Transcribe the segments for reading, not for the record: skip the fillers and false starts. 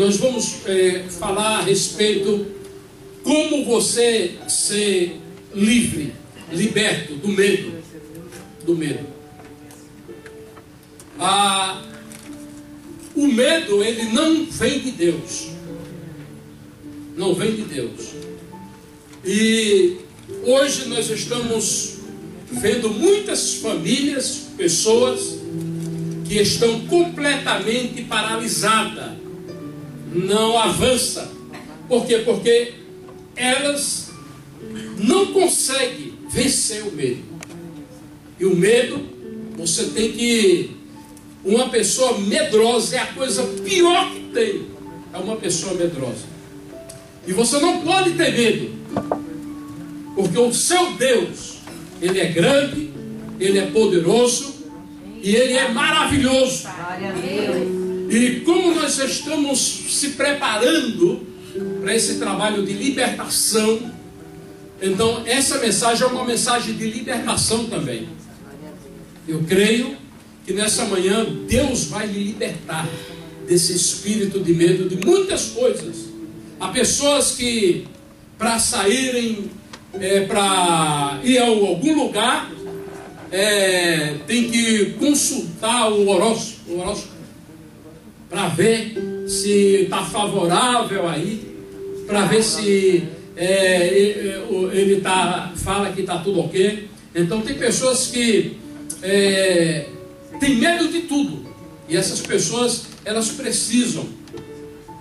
nós vamos falar a respeito como você ser livre, liberto do medo. Do medo. O medo, ele não vem de Deus. Não vem de Deus. E hoje nós estamos vendo muitas famílias, pessoas que estão completamente paralisadas, não avançam. Por quê? Porque elas não conseguem vencer o medo. E o medo, você tem que... Uma pessoa medrosa é a coisa pior que tem. É uma pessoa medrosa. E você não pode ter medo, porque o seu Deus, Ele é grande, Ele é poderoso e Ele é maravilhoso. E como nós estamos se preparando para esse trabalho de libertação, então essa mensagem é uma mensagem de libertação também. Eu creio que nessa manhã Deus vai lhe libertar desse espírito de medo de muitas coisas. Há pessoas que, para saírem, para ir a algum lugar, tem que consultar o horóscopo para ver se está favorável aí, para ver se ele fala que está tudo ok. Então tem pessoas que têm medo de tudo, e essas pessoas, elas precisam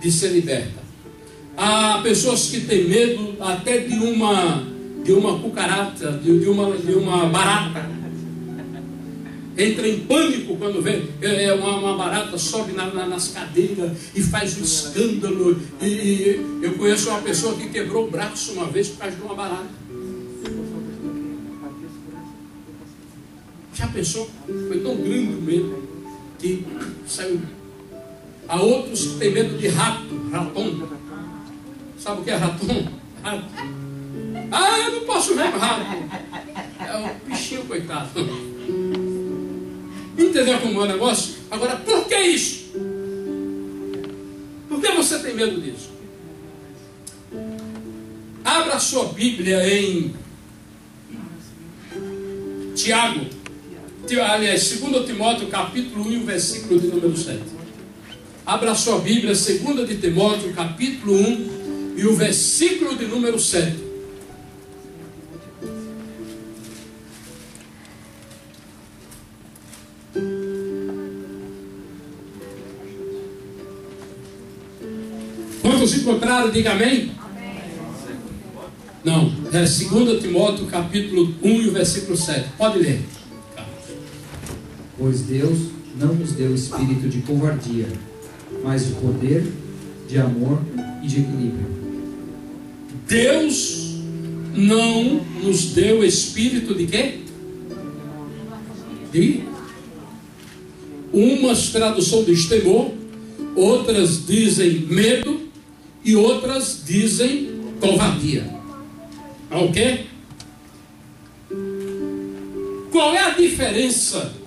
de ser libertas. Há pessoas que têm medo até de uma cucaracha, de uma barata. Entra em pânico quando vê uma barata, sobe nas cadeiras e faz um escândalo. E eu conheço uma pessoa que quebrou o braço uma vez por causa de uma barata. Já pensou? Foi tão grande o medo que saiu. Há outros que têm medo de raton. Sabe o que é raton? Rato. Eu não posso ver rato. É o bichinho, coitado. Entendeu como é o negócio? Agora, por que isso? Por que você tem medo disso? Abra a sua Bíblia em Tiago. Aliás, 2 Timóteo, capítulo 1, versículo de número 7. Abra a sua Bíblia, 2 de Timóteo, capítulo 1, e o versículo de número 7. Quantos encontraram? Diga amém. Não, é 2 Timóteo, capítulo 1 e o versículo 7. Pode ler. Pois Deus não nos deu espírito de covardia, mas de poder, de amor e de equilíbrio. Deus não nos deu espírito de quê? De? Umas traduções diz temor, outras dizem medo e outras dizem covardia. Ok? Qual é a diferença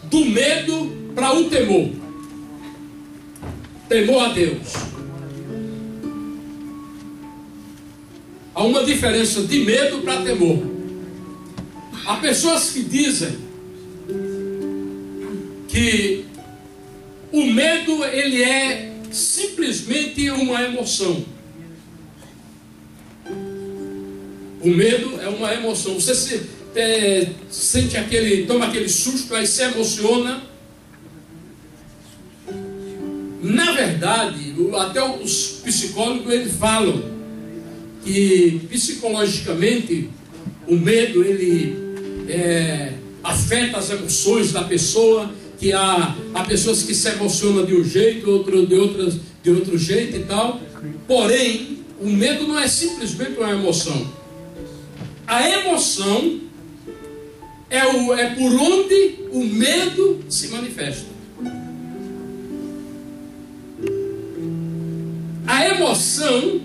do medo para o temor? Temor a Deus. Há uma diferença de medo para temor. Há pessoas que dizem que o medo, ele é simplesmente uma emoção. O medo é uma emoção. Você sente toma aquele susto, aí se emociona. Na verdade, até os psicólogos, eles falam que psicologicamente o medo, ele afeta as emoções da pessoa, que há pessoas que se emocionam de um jeito, outro de outro jeito e tal. Porém, o medo não é simplesmente uma emoção. A emoção é por onde o medo se manifesta. A emoção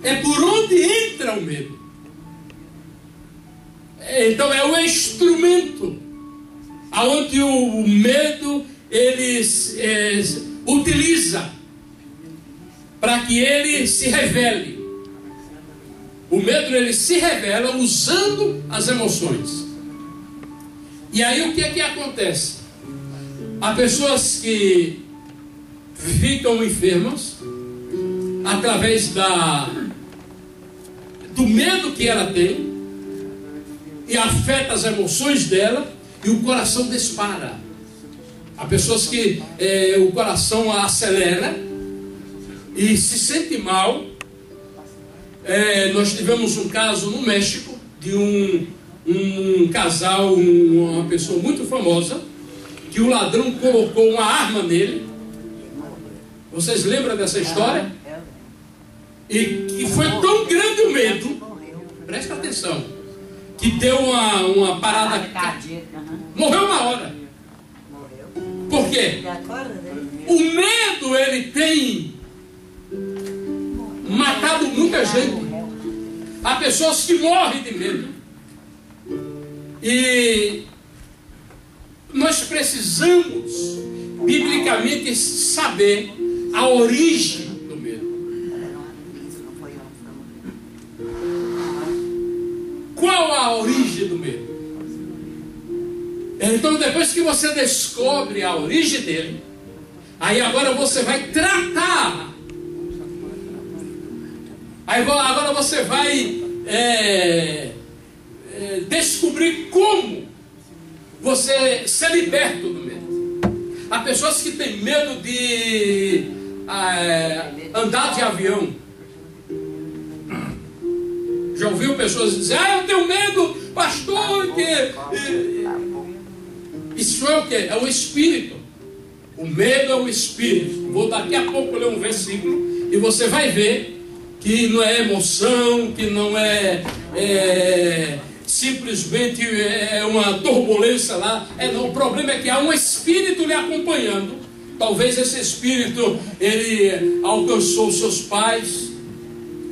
é por onde entra o medo. Então é o instrumento aonde o medo ele utiliza para que ele se revele. O medo, ele se revela usando as emoções. E aí o que é que acontece? Há pessoas que ficam enfermas através do medo que ela tem, e afeta as emoções dela, e o coração dispara. Há pessoas que o coração acelera e se sente mal. Nós tivemos um caso no México de um casal, uma pessoa muito famosa, que o ladrão colocou uma arma nele. Vocês lembram dessa história? E que foi tão grande o medo, presta atenção, que deu uma parada cardíaca. Morreu uma hora. Por quê? O medo, ele tem matado muita gente. Há pessoas que morrem de medo. E nós precisamos, biblicamente, saber a origem do medo. Qual a origem do medo? Então, depois que você descobre a origem dele, aí agora você vai tratar. Aí agora você vai descobrir como você ser liberto do medo. Há pessoas que têm medo de andar de avião. Já ouviu pessoas dizer: eu tenho medo, pastor, isso é o que? É o espírito. O medo é o espírito. Vou daqui a pouco ler um versículo e você vai ver que não é emoção, que não simplesmente uma turbulência lá. Não, o problema é que há um espírito lhe acompanhando. Talvez esse espírito, ele alcançou seus pais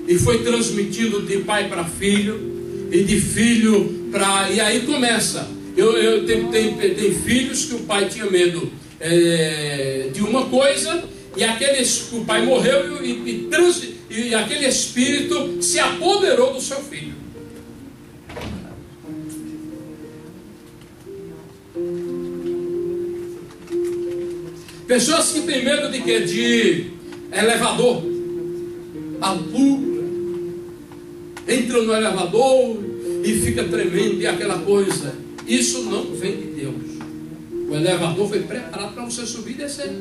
e foi transmitido de pai para filho, e de filho para... E aí começa. Eu tenho filhos que o pai tinha medo de uma coisa, e o pai morreu e aquele espírito se apoderou do seu filho. Pessoas que têm medo de quê? De elevador, altura, entra no elevador e fica tremendo e aquela coisa. Isso não vem de Deus. O elevador foi preparado para você subir e descer.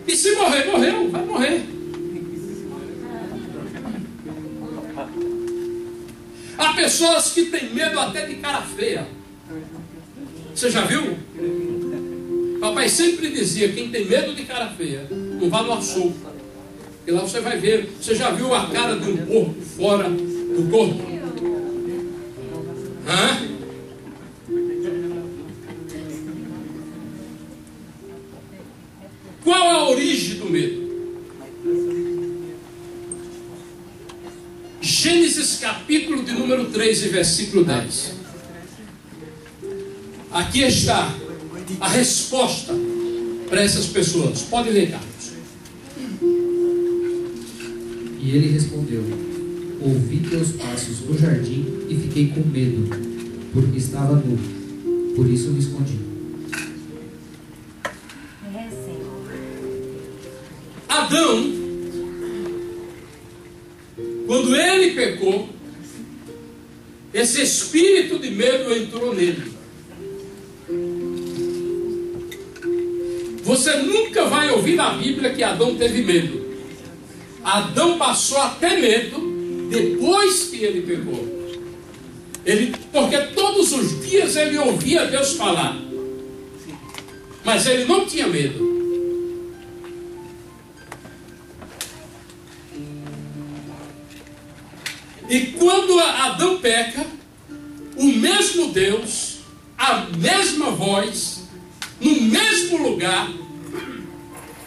E se morrer, morreu, vai morrer. Há pessoas que têm medo até de cara feia. Você já viu? Papai sempre dizia: quem tem medo de cara feia, não vá no açougue. Porque lá você vai ver. Você já viu a cara de um porco fora do corpo? Hã? Qual a origem do medo? Gênesis capítulo de número 3 e versículo 10. Aqui está a resposta para essas pessoas. Pode ler, Carlos. E ele respondeu: ouvi teus passos no jardim e fiquei com medo, porque estava nu, por isso me escondi. Adão, quando ele pecou, esse espírito de medo entrou nele. Você nunca vai ouvir na Bíblia que Adão teve medo. Adão passou a ter medo depois que ele pecou. Porque todos os dias ele ouvia Deus falar, mas ele não tinha medo. E quando Adão peca, o mesmo Deus, a mesma voz, no mesmo lugar,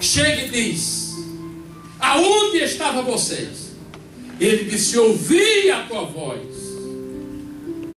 chega e diz: aonde estavam vocês? Ele disse: ouvi a tua voz,